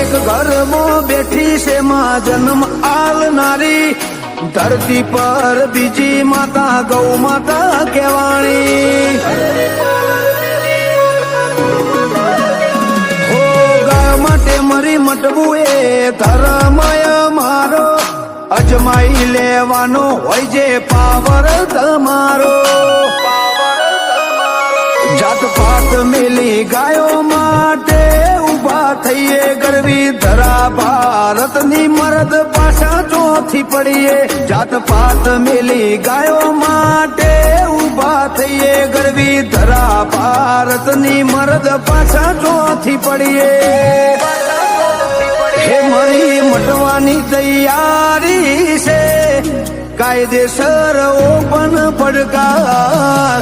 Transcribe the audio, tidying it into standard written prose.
એક ઘરમાં બેઠી છે માં જન્મ આલનારી, ધરતી પર બીજી માતા ગૌ માતા કહેવાણી. હો ગાય માટે મરી મટવું એ ધર્મય મારો, અજમાઈ લેવાનો હોય જે પાવર તમારો. જાત પાત મેલી ગાયો માટે ઉભા થઈએ ગરવી ધરા, ભારતની મરદ પાછા ચોથી પડીએ. જાત પાત મેલી ગાયો માટે ઉભા થઈએ ગરવી ધરા, ભારતની મરદ પાછા ચોથી પડીએ. હે મરી મટવાની તૈયારી છે, કાયદેસર ઓપન પડકાર.